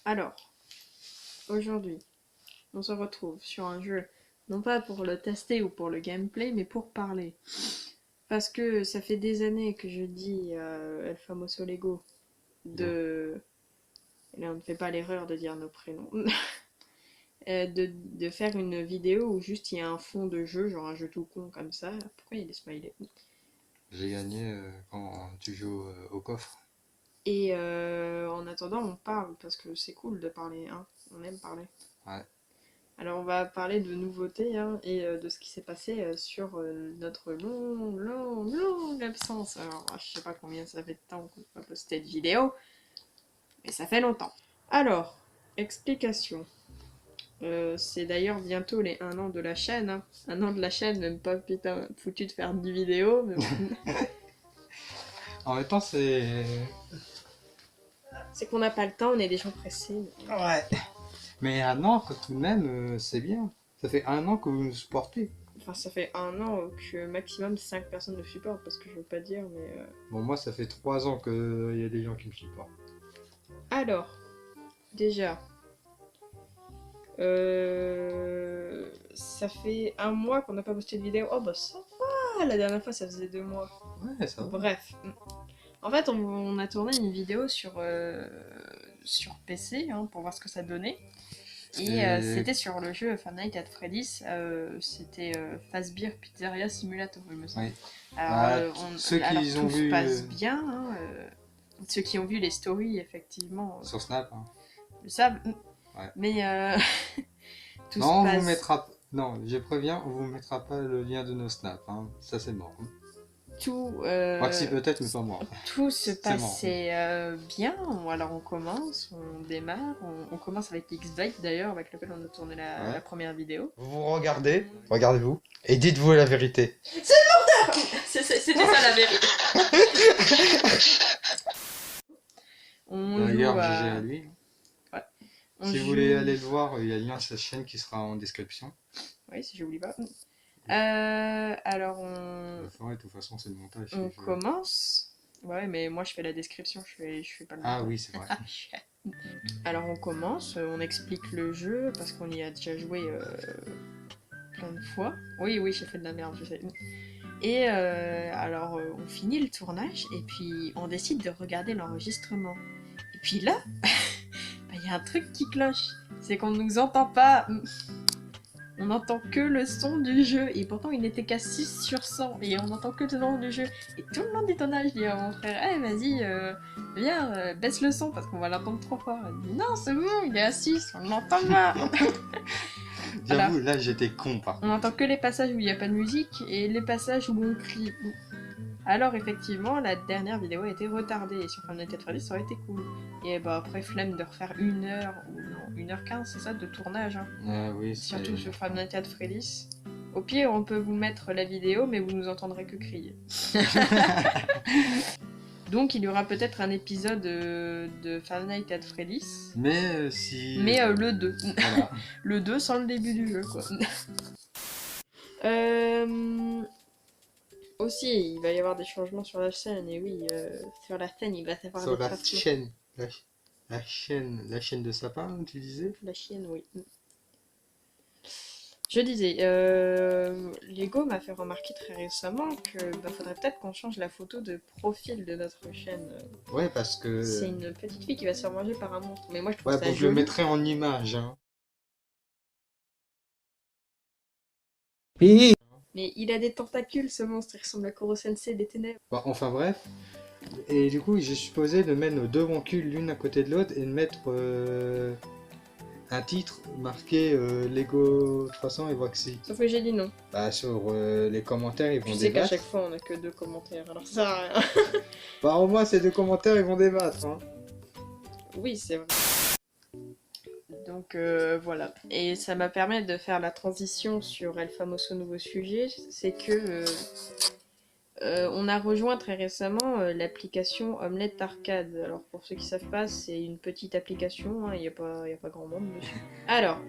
Alors, aujourd'hui, on se retrouve sur un jeu, non pas pour le tester ou pour le gameplay, mais pour parler. Parce que ça fait des années que je dis à El Famoso Lego Go. de... Et là, on ne fait pas l'erreur de dire nos prénoms. De faire une vidéo où juste il y a un fond de jeu, genre un jeu tout con comme ça. Pourquoi il y a des smileys? J'ai gagné quand tu joues au coffre. Et en attendant, on parle, parce que c'est cool de parler, hein. On aime parler. Ouais. Alors on va parler de nouveautés hein, et de ce qui s'est passé sur notre longue absence. Alors je sais pas combien ça fait de temps qu'on n'a pas posté de vidéo, mais ça fait longtemps. Alors, explication. C'est d'ailleurs bientôt les 1 an de la chaîne. Hein. 1 an de la chaîne, même pas putain foutu de faire du vidéo. Mais bon. En même temps, c'est. C'est qu'on n'a pas le temps, on est des gens pressés. Ouais. Mais un an, tout de même, c'est bien. Ça fait un an que vous nous supportez. Enfin, ça fait 1 an que maximum 5 personnes le supportent, parce que je veux pas dire, mais... Bon, moi, ça fait 3 ans qu'il y a des gens qui me supportent. Alors, déjà, ça fait 1 mois qu'on n'a pas posté de vidéo. Oh bah ça va, la dernière fois ça faisait 2 mois. Ouais, ça va. Bref. En fait, on a tourné une vidéo sur PC hein, pour voir ce que ça donnait. Et c'était sur le jeu Five Nights at Freddy's. C'était Fazbear Pizzeria Simulator, il me semble. Oui. Alors, Bah, ceux alors qui ont tout se vu passe bien. Hein, ceux qui ont vu les stories, effectivement, sur Snap. Hein. le savent. Ouais. Mais tout se Non, on vous passe. mettra. Non, je préviens, on vous mettra pas le lien de nos snaps. Hein. Ça, c'est mort. Hein. Tout, Maxi peut-être, mais pas moi. tout se C'est mort. passait bien. Alors on commence, on démarre, on commence avec X-Bike d'ailleurs, avec lequel on a tourné Ouais. la première vidéo. Vous regardez, regardez-vous, et dites-vous la vérité. C'était ça la vérité. On joue D'ailleurs, GG à... à lui. Ouais. On Si vous joue- voulez aller le voir, il y a le lien de sa chaîne qui sera en description. Oui, si j'oublie pas. Alors Je le ferai, de toute façon, c'est le montage. on qui fait- commence. Ouais, mais moi je fais la description, je fais pas le Ah montage. oui, c'est vrai. Alors on commence, on explique le jeu parce qu'on y a déjà joué plein de fois. Oui, oui, j'ai fait de la merde, je sais. Et alors on finit le tournage et puis on décide de regarder l'enregistrement. Et puis là, il y a un truc qui cloche. C'est qu'on ne nous entend pas. On n'entend que le son du jeu. Et pourtant il n'était qu'à 6 sur 100. Et on n'entend que le son du jeu. Et tout le monde dit ton âge. Je dis à mon frère, hey, vas-y, viens, baisse le son parce qu'on va l'entendre trop fort. Elle dit, non, c'est bon, il est à 6, on ne l'entend pas. J'avoue, là, j'étais con, par On contre. n'entend que les passages où il n'y a pas de musique et les passages où on crie. Alors effectivement, la dernière vidéo a été retardée et sur Five Nights at Freddy's ça aurait été cool. Et bah après flemme de refaire 1 heure ou non 1h15 c'est ça de tournage. Hein. Ah oui, c'est... Surtout sur Five Nights at Freddy's. Au pire on peut vous mettre la vidéo mais vous nous entendrez que crier. Donc il y aura peut-être un épisode de Five Nights at Freddy's. Mais si... Mais le 2. Voilà. Le 2 sans le début du jeu quoi. Aussi, il va y avoir des changements sur la chaîne, et oui, sur la scène, il va y avoir Sur des la changements. chaîne. La chaîne de sapin, tu disais? La chienne, oui. Je disais, Lego m'a fait remarquer très récemment que faudrait peut-être qu'on change la photo de profil de notre chaîne. Ouais, parce que... C'est une petite fille qui va se faire manger par un monstre, mais moi je trouve Ouais, ça bon, je le joli. mettrai en image, hein. Mais il a des tentacules ce monstre, il ressemble à Koro Sensei des ténèbres. Bon, enfin bref. Et du coup, j'ai supposé de mettre nos deux moncules l'une à côté de l'autre et de mettre un titre marqué Lego 300 et Voxy. Sauf que j'ai dit non. Bah, sur les commentaires, ils vont Tu sais qu'à débattre. chaque fois on a que 2 commentaires, alors ça sert à rien. Bah, au moins, ces deux commentaires, ils vont débattre. Hein. Oui, c'est vrai. Donc voilà. Et ça m'a permis de faire la transition sur El Famoso nouveau sujet. C'est que on a rejoint très récemment l'application Omelette Arcade. Alors pour ceux qui savent pas, c'est une petite application, hein, il n'y a pas grand monde dessus. Alors,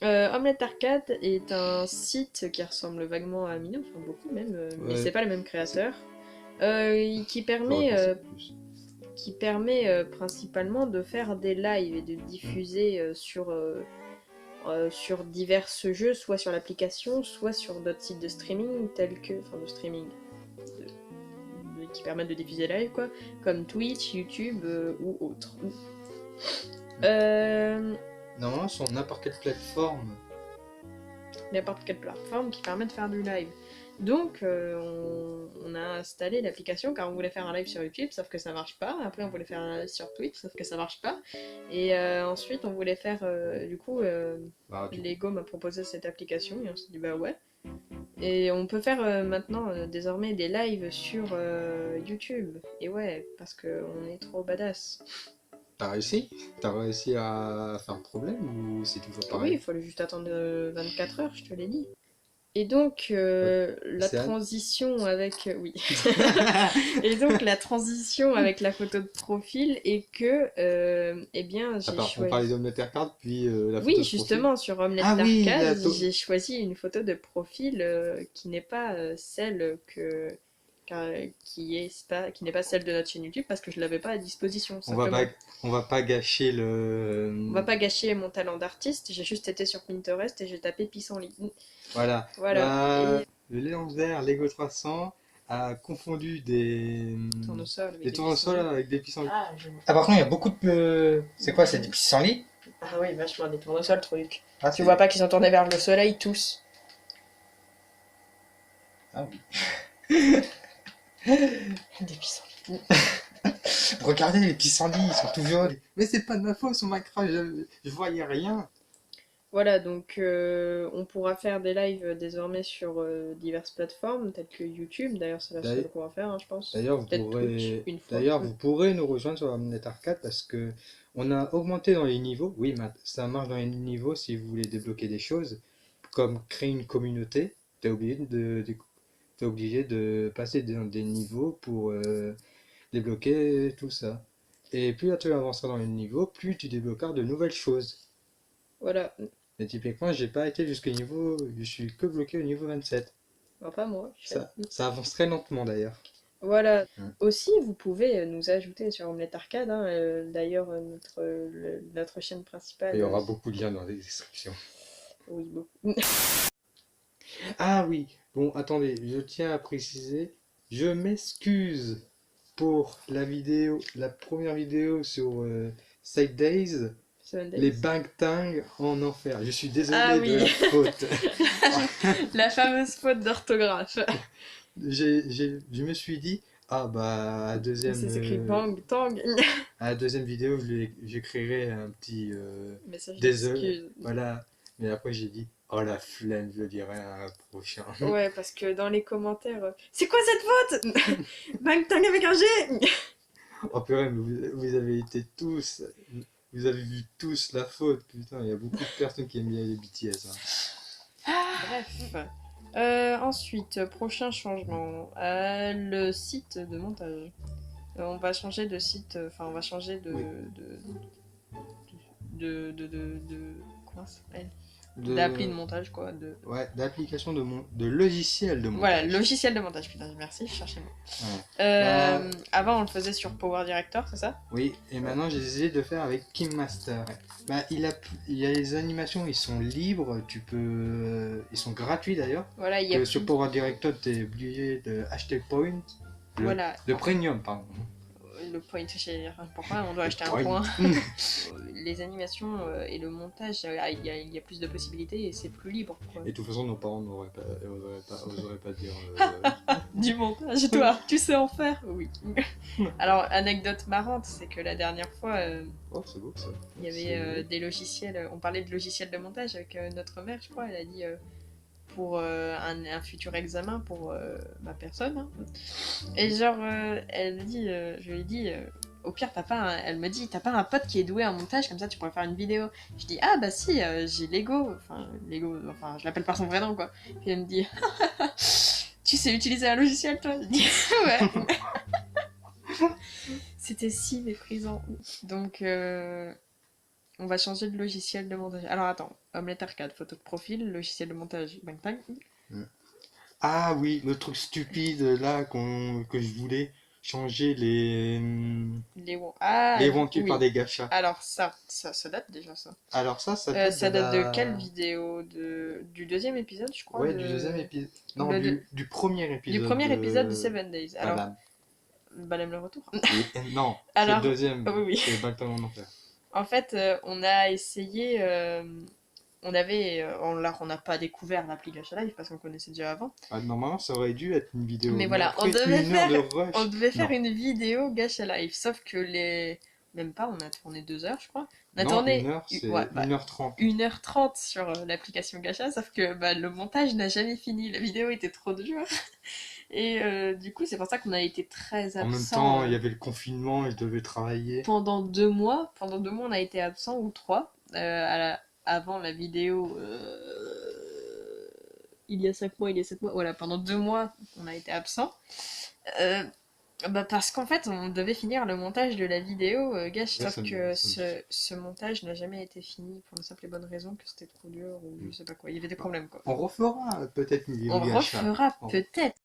Omelette Arcade est un site qui ressemble vaguement à Mino, enfin beaucoup même, mais Ouais. c'est pas le même créateur, qui j'aurais permet pensé plus. qui permet principalement de faire des lives et de diffuser sur divers jeux, soit sur l'application, soit sur d'autres sites de streaming tels que... Enfin, de streaming... qui permettent de diffuser live, quoi, comme Twitch, YouTube ou autres. Normalement, sur n'importe quelle plateforme. N'importe quelle plateforme qui permet de faire du live. Donc, on a installé l'application car on voulait faire un live sur YouTube, sauf que ça marche pas. Après, on voulait faire un live sur Twitch, sauf que ça marche pas. Et ensuite, on voulait faire, du coup, Lego m'a proposé cette application et on s'est dit bah ouais. Et on peut faire maintenant, désormais, des lives sur YouTube. Et ouais, parce qu'on est trop badass. T'as réussi? T'as réussi à faire un problème ou c'est toujours Oui, pareil? il fallait juste attendre 24 heures, je te l'ai dit. Et donc, la C'est Anne transition avec... oui. Et donc, la transition avec la photo de profil est que, eh bien, j'ai Attends, on choisi... parlait d'Omelette Arcade, puis la photo Oui, de justement, sur Omelette Ah oui, d'Arcade, la to- j'ai choisi une photo de profil qui n'est pas celle qui n'est pas celle de notre chaîne YouTube parce que je l'avais pas à disposition, On va simplement. pas, on va pas gâcher le... On va pas gâcher mon talent d'artiste, j'ai juste été sur Pinterest et j'ai tapé pissenlit. Voilà. Voilà. Et Le légendaire Lego 300 a confondu tournesol avec des des tournesols pissenlits. avec des pissenlits. Ah, je... Ah, par contre, il y a beaucoup de. C'est quoi, c'est des pissenlits? ah oui, vachement, des tournesols, truc. Ah, Tu c'est- vois pas qu'ils sont tournés vers le soleil tous. Ah oui. Des pissenlits. Regardez les pissenlits, ils sont tout jaunes. Mais c'est pas de ma faute sur Minecraft, je voyais rien. Voilà, donc on pourra faire des lives désormais sur diverses plateformes, telles que YouTube. D'ailleurs, c'est la seule D'ailleurs- qu'on va faire, hein, je pense. D'ailleurs, Peut-être Twitch, une fois. vous pourrez nous rejoindre sur Omelette Arcade parce que on a augmenté dans les niveaux. Oui, ça marche dans les niveaux si vous voulez débloquer des choses, comme créer une communauté. T'es obligé de passer dans des niveaux pour débloquer tout ça. Et plus là tu avanceras dans les niveaux, plus tu débloqueras de nouvelles choses. Voilà. Et typiquement, j'ai pas été jusqu'au niveau, je suis que bloqué au niveau 27. Enfin, pas moi. Ça avance très lentement d'ailleurs. Voilà. Mm. Aussi, vous pouvez nous ajouter sur Omelette Arcade. Hein, d'ailleurs, notre chaîne principale. Il y aura beaucoup de liens dans les descriptions. Oui, beaucoup. Ah oui, bon, attendez, je tiens à préciser, je m'excuse pour la première vidéo sur 7 Days, 7 Days. les bang-tang en enfer. Je suis désolé Ah de oui. la faute. La fameuse faute d'orthographe. Je me suis dit, ah bah, Ça s'écrit bang, tang. à la deuxième vidéo, j'écrirai un petit Message désolé. d'excuse. Voilà, mais après j'ai dit, oh la flemme, je le dirai à un prochain. Ouais, parce que dans les commentaires, c'est quoi cette faute? Bang tang avec un G. Oh purée, mais vous avez été tous, vous avez vu tous la faute, putain, il y a beaucoup de personnes qui aiment bien les BTS. Bref. Ensuite, prochain changement, le site de montage. On va changer de site, enfin on va changer de... Oui. Comment ça s'appelle? D'appli de montage quoi. Ouais, d'application de logiciel de montage. Voilà, logiciel de montage, putain, merci, je cherchais le mot. Ouais. Avant on le faisait sur Power Director, c'est ça? Oui, et maintenant j'ai décidé de faire avec KineMaster. Bah, il y a les animations, ils sont libres, ils sont gratuits d'ailleurs. Voilà, il y a Sur Power Director, tu es obligé d'acheter le point. Voilà. Le premium, pardon. Le point, je sais pourquoi on doit acheter un Point. point. Les animations et le montage, il y a plus de possibilités et c'est plus libre. Quoi. Et de toute façon, nos parents n'oseraient pas dire. Du montage, toi, tu sais en faire? Oui. Alors, anecdote marrante, c'est que la dernière fois, Oh, c'est beau ça. il y avait des logiciels, on parlait de logiciels de montage avec notre mère, je crois, elle a dit pour un futur examen pour ma personne. Hein. Et genre, elle dit, je lui ai dit, au pire, elle me dit, t'as pas un pote qui est doué en montage, comme ça tu pourrais faire une vidéo. Je dis, ah bah si, j'ai Lego, enfin, je l'appelle par son vrai nom quoi. Puis elle me dit, tu sais utiliser un logiciel toi? Je dis, ouais. C'était si méprisant. Donc, on va changer de logiciel de montage. Alors attends, Omelette Arcade, photo de profil, logiciel de montage, bang bang. Ah oui, le truc stupide là que je voulais. changer les Ah, Wanky oui. par des gachas. Alors ça date déjà ça. Alors ça Ça date de la- quelle vidéo? Du deuxième épisode, je crois, Ouais, du deuxième épisode. Non, le- du premier épisode. du premier épisode de Seven Days. Alors, Voilà. Balem le retour. Non, c'est Alors, le deuxième. oui, oui. C'est Balkan en enfer. En fait, on a essayé. On n'a pas découvert l'appli Gacha Life parce qu'on connaissait déjà avant. Ah, normalement, ça aurait dû être une vidéo. Mais voilà, après, on devait une heure faire- de rush. On devait faire Non. une vidéo Gacha Life, sauf que Même pas, on a tourné 2 heures, je crois. On a Non, tourné une heure, c'est ouais, 1h30. 1h30 sur l'application Gacha, sauf que le montage n'a jamais fini. La vidéo était trop dure. Et du coup, c'est pour ça qu'on a été très En même absent. temps, il y avait le confinement et je devais travailler. Pendant 2 mois. Pendant 2 mois, on a été absent, ou 3. Avant la vidéo. Il y a 5 mois, il y a 7 mois. Voilà, pendant 2 mois, on a été absent. Parce qu'en fait, on devait finir le montage de la vidéo Gacha, Ouais, sauf que ce montage n'a jamais été fini pour la simple et bonne raison que c'était trop dur ou je sais pas quoi. Il y avait des problèmes quoi. On refera peut-être une vidéo On gacha. refera On- peut-être.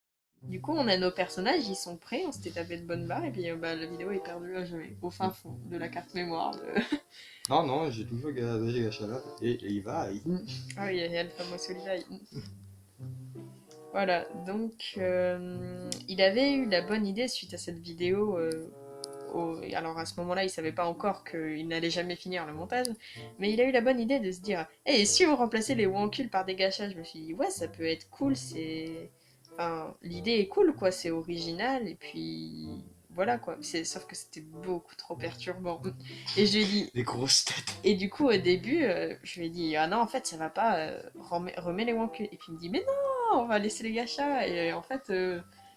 Du coup, on a nos personnages, ils sont prêts, on s'était tapé de bonnes barres et puis la vidéo est perdue à jamais, au fin fond de la carte mémoire. Non, non, j'ai toujours gardé gacha là. Et il va. Ah oui, il y a le fameux Solivay. Voilà, donc il avait eu la bonne idée suite à cette vidéo. Alors à ce moment-là, il savait pas encore qu'il n'allait jamais finir le montage, mais il a eu la bonne idée de se dire hey, si on remplaçait les Wankuls par des gachas, je me suis dit ouais, ça peut être cool, Enfin, l'idée est cool quoi, c'est original et puis voilà quoi. Sauf que c'était beaucoup trop perturbant. Et je lui ai dit. Des grosses têtes. Et du coup, au début, je lui ai dit ah non, en fait, ça va pas, remets les Wankuls. Et puis il me dit mais non, on va laisser les gachas. Et en fait,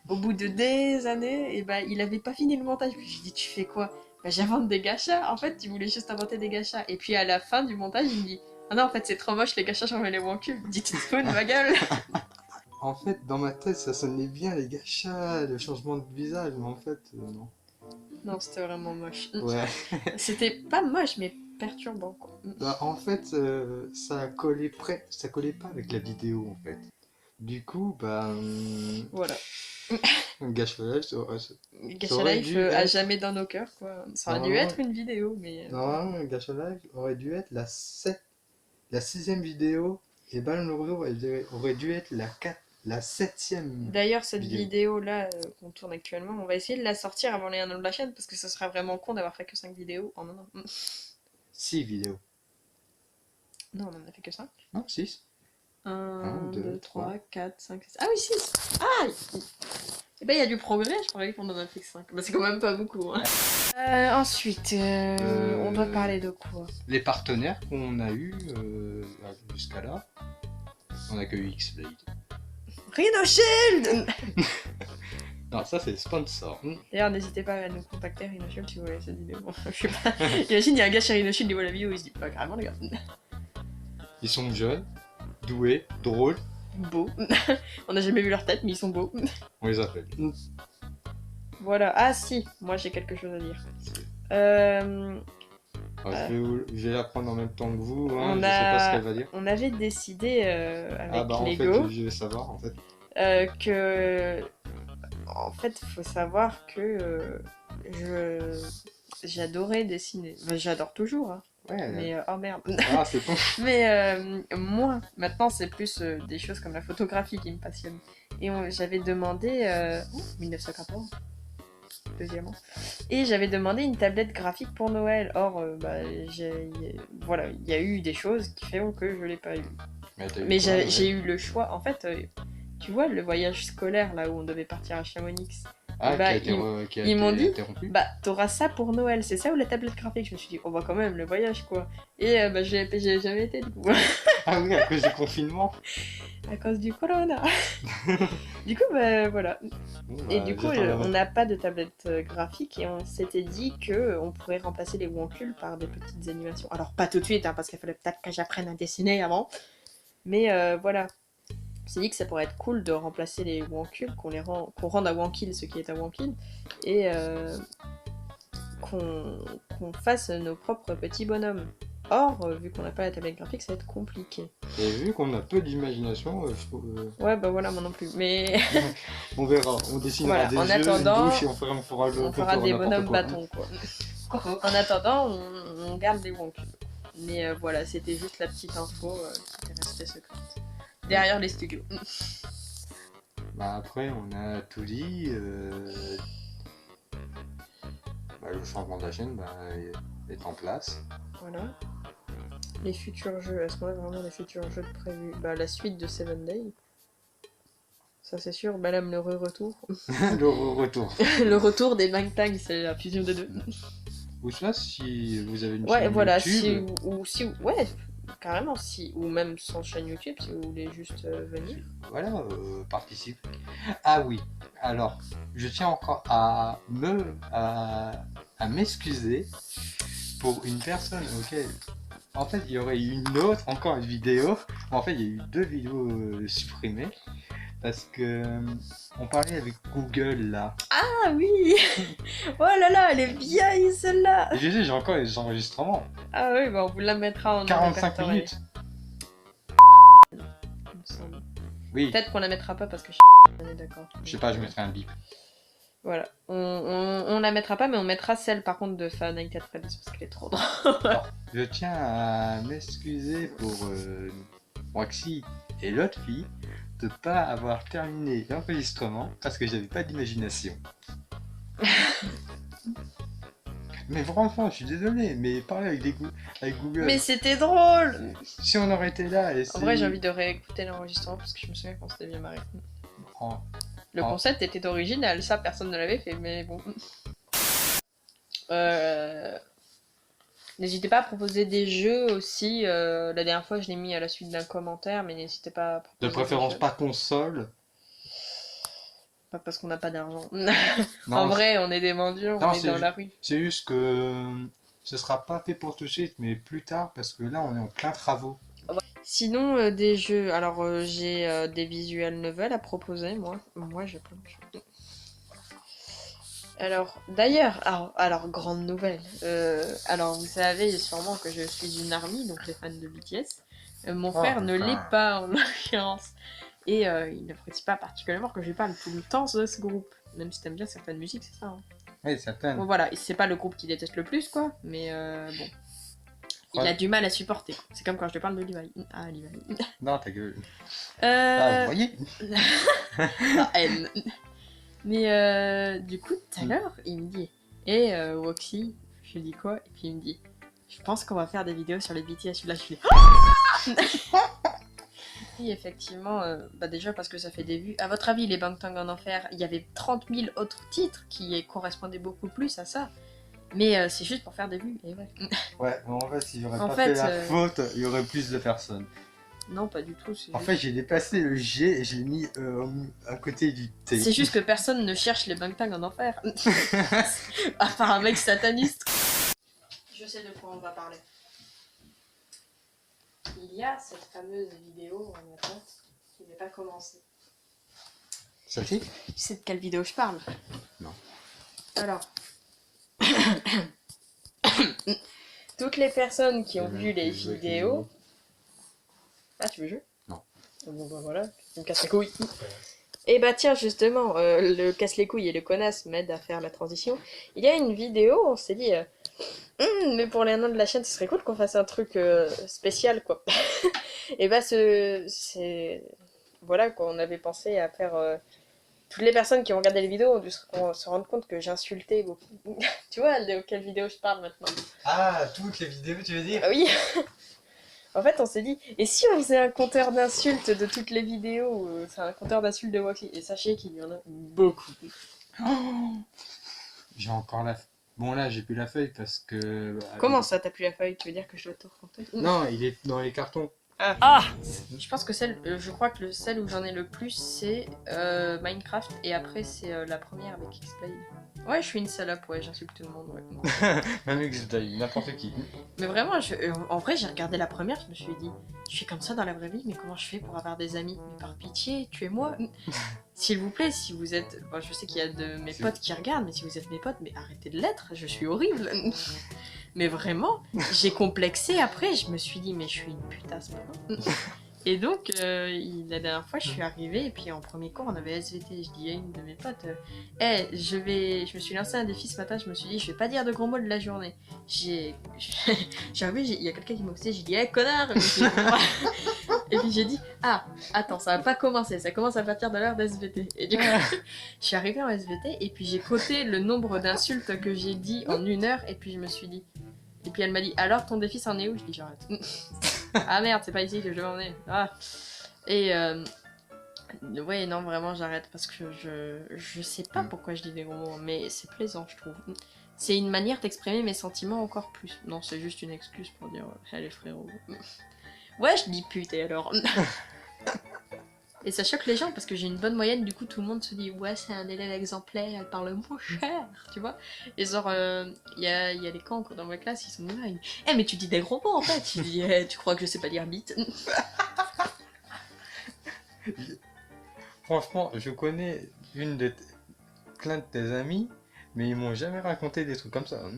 au bout de des années, il avait pas fini le montage. Puis je lui ai dit tu fais quoi? J'invente des gachas. En fait, tu voulais juste inventer des gachas. Et puis à la fin du montage, il me dit ah non, en fait, c'est trop moche les gachas, j'en mets les Wankuls. Il me dit tu te fous de ma gueule. En fait, dans ma tête, ça sonnait bien les gachas, le changement de visage, mais en fait, non. Non, c'était vraiment moche. Ouais. C'était pas moche, mais perturbant quoi. Bah, en fait, ça collait pas avec la vidéo, en fait. Du coup, Voilà. Gacha Life, Gacha aurait Life dû à être- jamais dans nos cœurs quoi. Ça aurait dû Normalement- être une vidéo, mais. normalement, Gacha Life aurait dû être la 6e vidéo, et Ballon le Retour aurait dû être la 7e. D'ailleurs, cette Vidéo. vidéo-là qu'on tourne actuellement, on va essayer de la sortir avant les 1 an de la chaîne parce que ce serait vraiment con d'avoir fait que 5 vidéos en un an. 6 vidéos. Non, on en a fait que 5. Non, 6. 1, deux, 2, trois. 3, 4, 5, 6. Ah oui, 6. Ah et il y a du progrès, je parlais qu'on en a fait que 5. C'est quand même pas beaucoup. Hein. Ensuite, on doit parler de quoi? Les partenaires qu'on a eu jusqu'à là, on a que X-Blade. Rhino Shield. Non, ça c'est le sponsor. D'ailleurs, n'hésitez pas à nous contacter, Rhino Shield, si vous voulez cette vidéo. Bon, je sais pas. Imagine, il y a un gars chez Rhino Shield, il voit la vidéo, il se dit pas carrément, les gars. Ils sont jeunes, doués, drôles, Beaux. On n'a jamais vu leur tête, mais ils sont beaux. on les appelle. Voilà. Ah si, moi j'ai quelque chose à dire. Je vais la prendre en même temps que vous, hein, On je sais pas ce a- qu'elle va dire. On avait décidé avec Ah bah en Lego fait, je vais savoir en fait. que... En fait, il faut savoir que j'adorais dessiner. Enfin, j'adore toujours, hein. Ouais, Mais oh merde. ah c'est bon. Mais moi, maintenant, c'est plus des choses comme la photographie qui me passionnent. Et j'avais demandé 1914, deuxièmement. Et j'avais demandé une tablette graphique pour Noël. Or, voilà, il y a eu des choses qui font que je l'ai pas eu. Mais j'ai eu le choix. En fait, tu vois, le voyage scolaire là où on devait partir à Chamonix. Ah, bah, qui a ils m'ont été dit, interrompu. Bah, t'auras ça pour Noël, c'est ça ou la tablette graphique? Je me suis dit, on va quand même le voyage quoi. Et j'ai jamais été du coup. Ah oui, à cause du confinement. À cause du corona. Du coup, bah voilà. Bon, Et bah, du coup, j'attends on n'a pas de tablette graphique et on s'était dit que on pourrait remplacer les Wankuls par des petites animations. Alors, pas tout de suite, hein, parce qu'il fallait peut-être que j'apprenne à dessiner avant. Mais voilà. On s'est dit que ça pourrait être cool de remplacer les Wankuls, qu'on rende à Wankil ce qui est à Wankil, et qu'on fasse nos propres petits bonhommes. Or, vu qu'on n'a pas la tablette graphique, ça va être compliqué. Et vu qu'on a peu d'imagination, je trouve, Ouais, bah voilà, moi non plus. Mais on verra, on dessinera Voilà, des en jeux, attendant, une douche et on fera des n'importe bonhommes quoi. bâtons, quoi. En attendant, on garde les Wonkubes. Mais voilà, c'était juste la petite info qui était restée secrète. Derrière les studios. Bah après, on a tout dit. Bah, le changement de la chaîne est en place. Voilà. Les futurs jeux, est-ce qu'on a vraiment des futurs jeux de prévus? Bah la suite de Seven Day. Ça c'est sûr, Balam le retour. Le retour. Le retour des Bang Tang, c'est la fusion des deux. Ou ça, si vous avez une Ouais, chaîne voilà, YouTube. ouais, carrément, ou même sans chaîne YouTube, si vous voulez juste venir. Voilà, participe. Ah oui, alors, je tiens encore à m'excuser pour une personne auquel, en fait, il y aurait eu encore une vidéo. En fait, il y a eu 2 vidéos supprimées parce que on parlait avec Google là. Ah oui. Oh là là, elle est vieille celle-là. Et je sais, j'ai encore les enregistrements. Ah oui, bah on vous la mettra en 45 répertorié, minutes. il me semble. Oui, Peut-être qu'on la mettra pas parce que on est d'accord. je sais pas, je mettrai un bip. Voilà, on la mettra pas, mais on mettra celle par contre de Fan 4 Freddy's parce qu'elle est trop drôle. Alors, je tiens à m'excuser pour Waxy et l'autre fille de pas avoir terminé l'enregistrement parce que j'avais pas d'imagination. Mais franchement, je suis désolé, mais parler avec Google, Mais c'était drôle. si on aurait été là et si... En vrai, j'ai envie de réécouter l'enregistrement parce que je me souviens qu'on s'était bien marré. En- Le Ah. concept était original, ça personne ne l'avait fait, mais bon. N'hésitez pas à proposer des jeux aussi. La dernière fois, je l'ai mis à la suite d'un commentaire, mais n'hésitez pas à proposer De préférence des jeux. pas console. Pas parce qu'on n'a pas d'argent. Non, En vrai, on est des mendiants, Non, on est c'est dans ju- la rue. c'est juste que ce sera pas fait pour tout de suite, mais plus tard parce que là on est en plein travaux. Sinon, des jeux. Alors, j'ai des visual novels à proposer, moi. Moi, j'ai plein de choses. Alors, d'ailleurs, alors, grande nouvelle. Alors, vous savez sûrement que je suis une ARMY, donc les fans de BTS. Mon frère ne putain. l'est pas, en l'occurrence. Et il n'apprécie pas particulièrement que je parle tout le temps de ce groupe. Même si t'aimes bien certaines musiques, c'est ça. Hein. Oui, certaines. Bon, voilà, et c'est pas le groupe qu'il déteste le plus, quoi. Mais bon. Il Ouais. a du mal à supporter. C'est comme quand je te parle de Levi. Ah, Levi. Non, ta gueule. Ah, vous voyez La haine. Mais du coup, tout à l'heure, il me dit Woxy, je lui dis quoi? Et puis il me dit je pense qu'on va faire des vidéos sur les BTS. Là, je suis oui, effectivement, bah déjà parce que ça fait des vues. À votre avis, les Bangtan en enfer, il y avait 30 000 autres titres qui correspondaient beaucoup plus à ça. Mais c'est juste pour faire des vues. Et ouais. Ouais, mais en fait, si j'aurais En pas fait, fait la faute, il y aurait plus de personnes. Non, pas du tout. En fait, j'ai déplacé le G et je l'ai mis à côté du T. C'est juste que personne ne cherche les Bangtan en enfer. À part un mec sataniste. Je sais de quoi on va parler. Il y a cette fameuse vidéo en attente qui n'est pas commencée. Celle-ci Tu sais de quelle vidéo je parle? Non. Alors. Toutes les personnes qui ont vu les vidéos. Ah, tu veux jouer? Non. Bon, bah voilà, tu me casses les couilles. Et bah tiens, justement, le casse les couilles et le connasse m'aide à faire la transition. Il y a une vidéo, on s'est dit, mais pour les noms de la chaîne, ce serait cool qu'on fasse un truc spécial, quoi. Et bah, c'est. Voilà, quoi, on avait pensé à faire. Toutes les personnes qui ont regardé les vidéos ont dû se rendre compte que j'insultais beaucoup. Tu vois de quelle vidéo je parle maintenant? Ah, toutes les vidéos, tu veux dire? Ah oui. En fait, on s'est dit, et si on faisait un compteur d'insultes de toutes les vidéos? C'est un compteur d'insultes de Woxy. Et sachez qu'il y en a beaucoup. Oh, j'ai encore la... Bon, là, j'ai plus la feuille parce que... Comment ça, t'as plus la feuille? Tu veux dire que je dois te raconter? Non, il est dans les cartons. Ah. Je pense que je crois que celle où j'en ai le plus, c'est Minecraft. Et après, c'est la première avec X-Play. Ouais, je suis une salope, ouais, j'insulte tout le monde, ouais. Même X-Play, n'importe qui. Mais vraiment, en vrai, j'ai regardé la première, je me suis dit, je suis comme ça dans la vraie vie, mais comment je fais pour avoir des amis? Mais par pitié, tuez-moi. S'il vous plaît, si vous êtes... Bon, je sais qu'il y a de mes potes qui regardent, mais si vous êtes mes potes, mais arrêtez de l'être, je suis horrible. Mais vraiment, j'ai complexé après, je me suis dit, mais je suis une pute à ce point. Et donc, la dernière fois, je suis arrivée, et puis en premier cours, on avait SVT. Je dis à une de mes potes, je me suis lancé un défi ce matin, je me suis dit, je vais pas dire de gros mots de la journée. Il y a quelqu'un qui m'a poussé, j'ai dit, connard! Et puis j'ai dit, attends, ça va pas commencer, ça commence à partir de l'heure d'SVT. Et du coup, je suis arrivée en SVT, et puis j'ai coté le nombre d'insultes que j'ai dit en 1 heure, et puis je me suis dit, et puis elle m'a dit, alors ton défi c'en est où? Je dis, j'arrête. Ah merde, c'est pas ici que je devais emmener. Et ouais, non, vraiment, j'arrête parce que je sais pas pourquoi je dis des gros mots, mais c'est plaisant, je trouve. C'est une manière d'exprimer mes sentiments encore plus. Non, c'est juste une excuse pour dire, allez frérot. Ouais, je dis pute, et alors. Et ça choque les gens parce que j'ai une bonne moyenne, du coup tout le monde se dit ouais, c'est un élève exemplaire, elle parle moins cher, tu vois. Et genre, y a les cancres dans ma classe, ils sont là, ils disent mais tu dis des gros mots en fait. Tu dis tu crois que je sais pas lire bite? Franchement, je connais plein de tes amis, mais ils m'ont jamais raconté des trucs comme ça. Hein.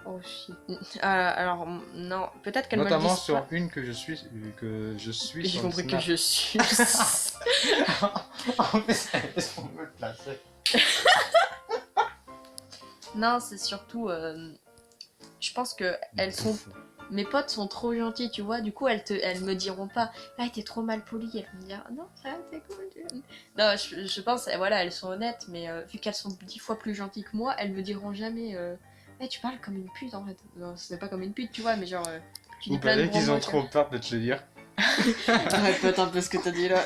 Oh shit. Alors, non, peut-être qu'elle m'a dit. Notamment sur une que je suis J'ai sur compris le que Snap. je suis. En fait, laisse-moi me le placer. Non, c'est surtout. Je pense que elles sont. Mes potes sont trop gentilles, tu vois. Du coup, elles me diront pas, t'es trop mal polie. Elles vont me dire, non, ça va, c'est cool. Non, je pense, voilà, elles sont honnêtes, mais vu qu'elles sont 10 fois plus gentilles que moi, elles me diront jamais, tu parles comme une pute en fait. Non, c'est pas comme une pute, tu vois, mais genre, tu dis Ou plein de peut-être gros qu'ils mots. ont trop peur de te le dire. Répète un peu ce que t'as dit là.